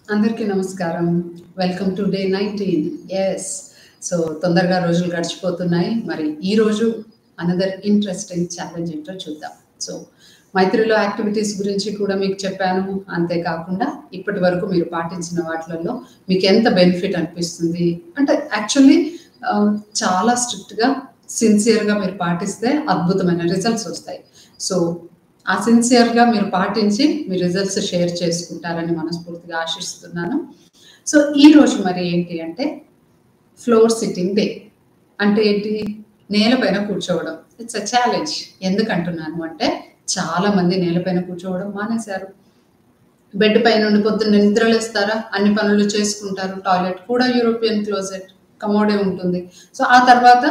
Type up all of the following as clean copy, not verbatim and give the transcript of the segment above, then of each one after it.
అందరికీ నమస్కారం. Welcome to day 19. Yes. So, తొందరగా రోజులు గడిచిపోతున్నాయి. మరి ఈరోజు అనదర్ ఇంట్రెస్టింగ్ ఛాలెంజ్ ఏంటో చూద్దాం. సో, మైత్రిలో యాక్టివిటీస్ గురించి కూడా మీకు చెప్పాను. అంతేకాకుండా ఇప్పటి వరకు మీరు పాటించిన వాటిలలో మీకు ఎంత బెనిఫిట్ అనిపిస్తుంది అంటే యాక్చువల్లీ చాలా స్ట్రిక్ట్‌గా, సిన్సియర్‌గా మీరు పాటిస్తే అద్భుతమైన రిజల్ట్స్ వస్తాయి. సో, ఆ సిన్సియర్‌గా మీరు పాటించి మీ రిజల్ట్స్ షేర్ చేసుకుంటారని మనస్ఫూర్తిగా ఆశిస్తున్నాను. సో, ఈరోజు మరి ఏంటి అంటే ఫ్లోర్ సిట్టింగ్ డే. అంటే ఏంటి? నేలపైన కూర్చోవడం. It's a challenge. ఎందుకంటున్నాను అంటే చాలామంది నేలపైన కూర్చోవడం మానేశారు. బెడ్ పైన నుండి పొద్దున్న నిద్రలేస్తారా, అన్ని పనులు చేసుకుంటారు. టాయిలెట్ కూడా యూరోపియన్ క్లోజెట్, కమోడే ఉంటుంది. సో, ఆ తర్వాత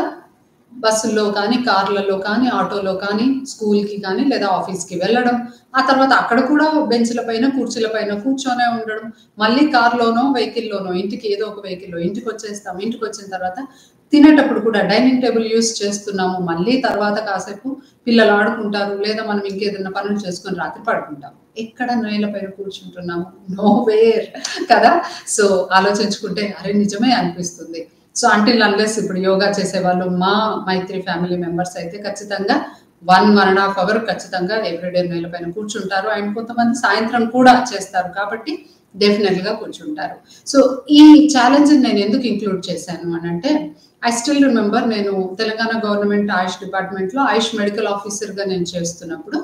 బస్సుల్లో కానీ, కార్లలో కానీ, ఆటోలో కానీ, స్కూల్‌కి కానీ లేదా ఆఫీస్‌కి వెళ్ళడం. ఆ తర్వాత అక్కడ కూడా బెంచ్‌ల పైన, కుర్చీల పైన కూర్చొనే ఉండడం. మళ్ళీ కార్‌లోనో, వెహికల్‌లోనో ఇంటికి ఏదో ఒక వెహికల్‌లో ఇంటికొచ్చేస్తాం. ఇంటికొచ్చిన తర్వాత తినేటప్పుడు కూడా డైనింగ్ టేబుల్ యూజ్ చేస్తున్నాము. మళ్ళీ తర్వాత కాసేపు పిల్లలు ఆడుకుంటారు. లేదా మనం ఇంకేదైనా పనులు చేసుకొని రాత్రి పడుకుంటాం. ఎక్కడ నేలపైన కూర్చుంటున్నాము? నోవేర్ కదా! సో, ఆలోచించుకుంటే అరే! నిజమే అనిపిస్తుంది. సో, అంటిల్ అన్లెస్ ఇప్పుడు యోగా చేసేవాళ్ళు మా మైత్రి ఫ్యామిలీ మెంబర్స్ అయితే ఖచ్చితంగా 1.5 అవర్ ఖచ్చితంగా ఎవ్రీడే నేలపైన కూర్చుంటారు. అండ్ కొంతమంది సాయంత్రం కూడా చేస్తారు. కాబట్టి డెఫినెట్‌గా కూర్చుంటారు. సో, ఈ ఛాలెంజ్‌ని నేను ఎందుకు ఇంక్లూడ్ చేశాను అనంటే ఐ స్టిల్ రిమెంబర్ నేను తెలంగాణ గవర్నమెంట్ ఆయుష్ డిపార్ట్మెంట్‌లో ఆయుష్ మెడికల్ ఆఫీసర్‌గా నేను చేస్తున్నప్పుడు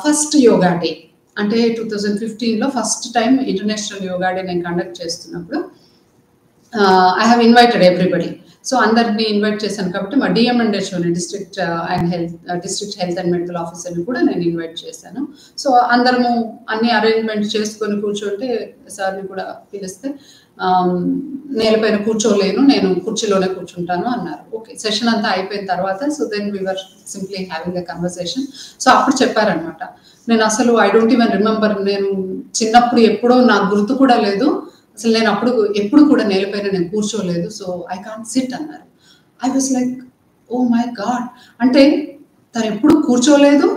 ఫస్ట్ యోగా డే అంటే 2015లో first time international Yoga day నేను కండక్ట్ చేస్తున్నప్పుడు I have invited everybody. So, అందరిని ఇన్వైట్ చేశాను కాబట్టి మా డిఎంఎండ్హెచ్ఓని డిస్ట్రిక్ట్ హెల్త్ అండ్ మెడికల్ ఆఫీసర్‌ని కూడా నేను ఇన్వైట్ చేశాను. సో, అందరము అన్ని అరేంజ్‌మెంట్ చేసుకొని కూర్చుంటే సార్‌ని కూడా పిలిస్తే నేలపైన కూర్చోలేను, నేను కుర్చీలోనే కూర్చుంటాను అన్నారు. ఓకే. సెషన్ అంతా అయిపోయిన తర్వాత so, then we were simply having a conversation. So, అప్పుడు చెప్పారనమాట. నేను అసలు ఐ డోంట్ ఈవెన్ రిమెంబర్ నేను చిన్నప్పుడు ఎప్పుడో నాకు గుర్తు కూడా లేదు. అసలు నేను అప్పుడు ఎప్పుడు కూడా నేలపైన నేను కూర్చోలేదు. సో, ఐ కాంట్ సిట్ అన్నారు. I was like oh my god! అంటే తనెప్పుడు కూర్చోలేదు,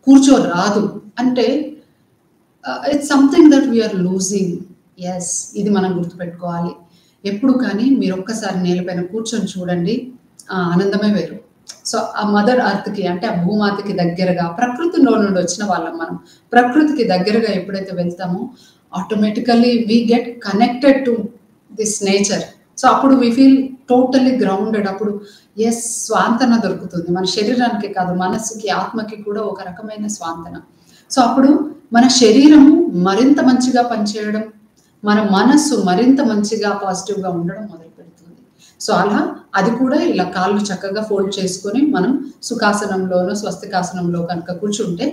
కూర్చోరాదు. అంటే it's something that we are losing. Yes. ఇది మనం గుర్తుపెట్టుకోవాలి. ఎప్పుడు కానీ మీరొక్కసారి నేలపైన కూర్చొని చూడండి. ఆ ఆనందమే వేరు. సో, ఆ మదర్ ఎర్త్‌కి అంటే ఆ భూమాతకి దగ్గరగా ప్రకృతిలో నుండి వచ్చిన వాళ్ళం మనం. ప్రకృతికి దగ్గరగా ఎప్పుడైతే వెళ్తామో automatically we get connected to this nature. So, అప్పుడు వి ఫీల్ టోటల్లీ గ్రౌండెడ్. అప్పుడు యెస్ స్వాంతన దొరుకుతుంది. మన శరీరానికి కాదు, మనస్సుకి, ఆత్మకి కూడా ఒక రకమైన స్వాంతన. సో, అప్పుడు మన శరీరము మరింత మంచిగా పనిచేయడం, మన మనస్సు మరింత మంచిగా పాజిటివ్‌గా ఉండడం మొదలుపెడుతుంది. సో, అలా అది కూడా ఇలా కాళ్ళు చక్కగా ఫోల్డ్ చేసుకొని మనం సుఖాసనంలోనో, స్వస్తికాసనంలో కనుక కూర్చుంటే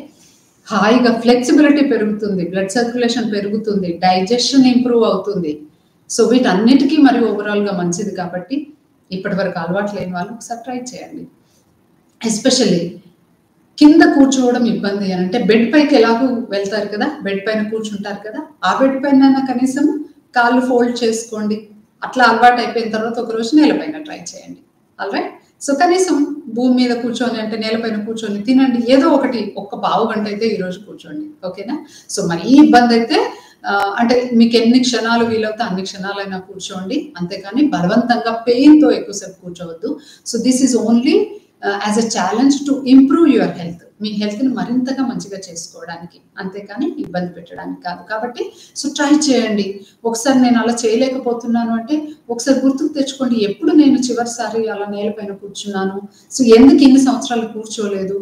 హాయిగా ఫ్లెక్సిబిలిటీ పెరుగుతుంది. బ్లడ్ సర్క్యులేషన్ పెరుగుతుంది. డైజెషన్ ఇంప్రూవ్ అవుతుంది. సో, వీటన్నిటికీ మరి ఓవరాల్‌గా మంచిది కాబట్టి ఇప్పటివరకు అలవాటు లేని వాళ్ళు ఒకసారి ట్రై చేయండి. ఎస్పెషల్లీ కింద కూర్చోవడం ఇబ్బంది అనంటే బెడ్ పైకి ఎలాగో వెళ్తారు కదా! బెడ్ పైన కూర్చుంటారు కదా! ఆ బెడ్ పైనైనా కనీసం కాళ్ళు ఫోల్డ్ చేసుకోండి. అట్లా అలవాటు అయిపోయిన తర్వాత ఒకరోజు నేలపైన ట్రై చేయండి. ఆల్‌రైట్. సో, కనీసం భూమి మీద కూర్చొని అంటే నేలపైన కూర్చొని తినండి. ఏదో ఒకటి ఒక్క పావుగంట అయితే ఈరోజు కూర్చోండి. ఓకేనా? సో, మరీ ఇబ్బందయితే అంటే మీకెన్ని క్షణాలు వీలవుతే అన్ని క్షణాలైనా కూర్చోండి. అంతేకాని బలవంతంగా పెయిన్‌తో ఎక్కువసేపు కూర్చోవద్దు. So, this is only as a challenge to improve your health. మీ హెల్త్‌ని మరింతగా మంచిగా చేసుకోవడానికి. అంతేకాని ఇబ్బంది పెట్టడానికి కాదు. కాబట్టి సో, ట్రై చేయండి. ఒకసారి నేను అలా చేయలేకపోతున్నాను అంటే ఒకసారి గుర్తుకు తెచ్చుకోండి. ఎప్పుడు నేను చివరిసారి అలా నేలపైన కూర్చున్నాను? సో, ఎందుకు ఇన్ని సంవత్సరాలు కూర్చోలేదు?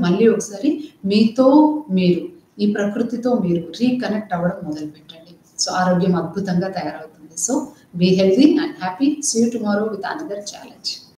మళ్ళీ ఒకసారి మీతో మీరు, ఈ ప్రకృతితో మీరు రీకనెక్ట్ అవ్వడం మొదలుపెట్టండి. సో, ఆరోగ్యం అద్భుతంగా తయారవుతుంది. So, be healthy and happy. See you tomorrow with another challenge.